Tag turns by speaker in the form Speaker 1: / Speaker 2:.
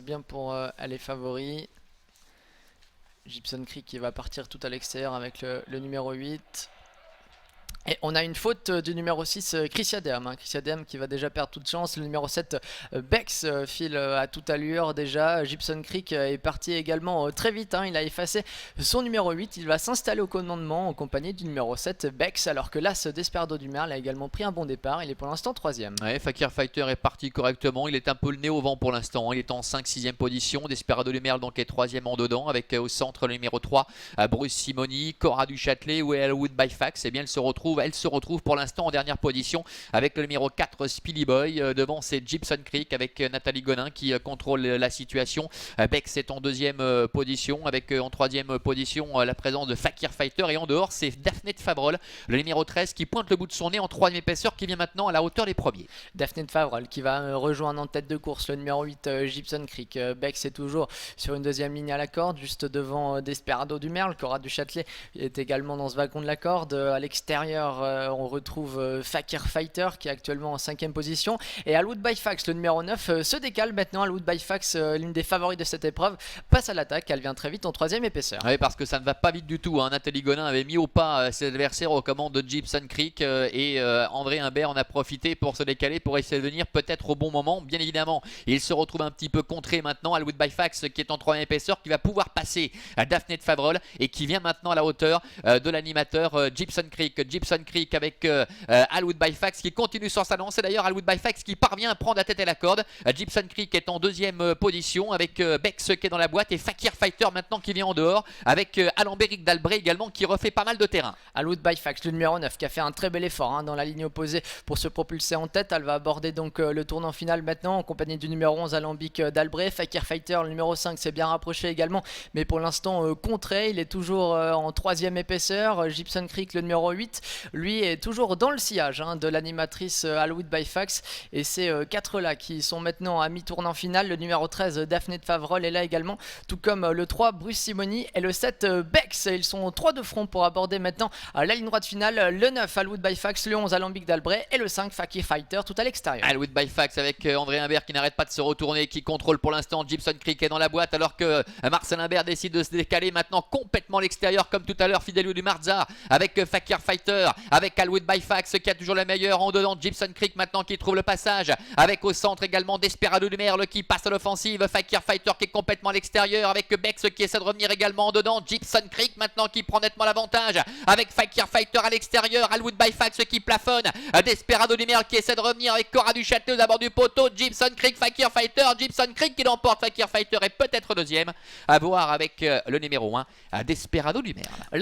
Speaker 1: bien pour les favoris. Gibson Creek qui va partir tout à l'extérieur avec le numéro 8. Et on a une faute du numéro 6, Chris Yadem. Chris Yadem qui va déjà perdre toute chance. Le numéro 7, Bex, file à toute allure déjà. Gibson Creek est parti également très vite. Il a effacé son numéro 8. Il va s'installer au commandement en compagnie du numéro 7, Bex. Alors que l'As Desperado du Merle a également pris un bon départ. Il est pour l'instant 3ème.
Speaker 2: Ouais, Fakir Fighter est parti correctement. Il est un peu le nez au vent pour l'instant. Il est en 5-6e position. Desperado du Merle donc est 3ème en dedans. Avec au centre le numéro 3, Bruce Simoni, Cora du Châtelet ou Elwood by Fax. Et bien elle se retrouve pour l'instant en dernière position avec le numéro 4 Speedy Boy. Devant c'est Gibson Creek avec Nathalie Gonin qui contrôle la situation. Bex est en 2ème position avec en 3ème position la présence de Fakir Fighter. Et en dehors c'est Daphné de Favrol, le numéro 13 qui pointe le bout de son nez en 3ème épaisseur, qui vient maintenant à la hauteur des premiers.
Speaker 1: Daphné de Favrol qui va rejoindre en tête de course le numéro 8 Gibson Creek. Bex est toujours sur une 2ème ligne à la corde juste devant Desperado du Merle. Cora du Châtelet est également dans ce wagon de la corde. À l'extérieur on retrouve Fakir Fighter qui est actuellement en 5ème position. Et Alwood by Fax, le numéro 9, se décale maintenant. Alwood by Fax, l'une des favoris de cette épreuve, passe à l'attaque. Elle vient très vite en 3ème épaisseur.
Speaker 2: Oui, parce que ça ne va pas vite du tout. Nathalie Gonin avait mis au pas ses adversaires aux commandes de Gibson Creek. Et André Humbert en a profité pour se décaler, pour essayer de venir peut-être au bon moment. Bien évidemment, il se retrouve un petit peu contré maintenant. Alwood by Fax qui est en 3ème épaisseur, qui va pouvoir passer à Daphné de Favrol et qui vient maintenant à la hauteur de l'animateur Gibson Creek. Gibson Creek avec Alwood by Fax qui continue sur sa lancée. D'ailleurs Alwood by Fax qui parvient à prendre la tête et la corde. Gibson Creek est en 2ème position avec Bex qui est dans la boîte et Fakir Fighter maintenant qui vient en dehors avec Alambéric d'Albret également qui refait pas mal de terrain.
Speaker 1: Alwood by Fax, le numéro 9 qui a fait un très bel effort dans la ligne opposée pour se propulser en tête. Elle va aborder donc le tournant final maintenant en compagnie du numéro 11 Alambic d'Albret. Fakir Fighter, le numéro 5, s'est bien rapproché également, mais pour l'instant contré. Il est toujours en 3ème épaisseur. Gibson Creek, le numéro 8, lui est toujours dans le sillage de l'animatrice Alwood by Fax. Et ces 4 là qui sont maintenant à mi-tournant final. Le numéro 13 Daphné de Favrol est là également, tout comme le 3 Bruce Simoni et le 7 Bex. Ils sont 3 de front pour aborder maintenant la ligne droite finale. Le 9 Alwood by Fax, le 11 Alambic d'Albret et le 5 Fakir Fighter tout à l'extérieur.
Speaker 2: Alwood by Fax avec André Humbert qui n'arrête pas de se retourner, qui contrôle pour l'instant. Gibson Creek est dans la boîte alors que Marcel Humbert décide de se décaler maintenant complètement à l'extérieur comme tout à l'heure. Fidelio du Marza avec Fakir Fighter, avec Alwood by Fax qui a toujours la meilleure en dedans. Gibson Creek maintenant qui trouve le passage avec au centre également Desperado du Merle qui passe à l'offensive. Fakir Fighter qui est complètement à l'extérieur avec Bex qui essaie de revenir également en dedans. Gibson Creek maintenant qui prend nettement l'avantage avec Fakir Fighter à l'extérieur. Alwood by Fax qui plafonne. Desperado du Merle qui essaie de revenir avec Cora du Châtelet aux abords du poteau. Gibson Creek, Fakir Fighter. Gibson Creek qui l'emporte. Fakir Fighter est peut-être 2ème. À voir avec le numéro 1 Desperado du Merle.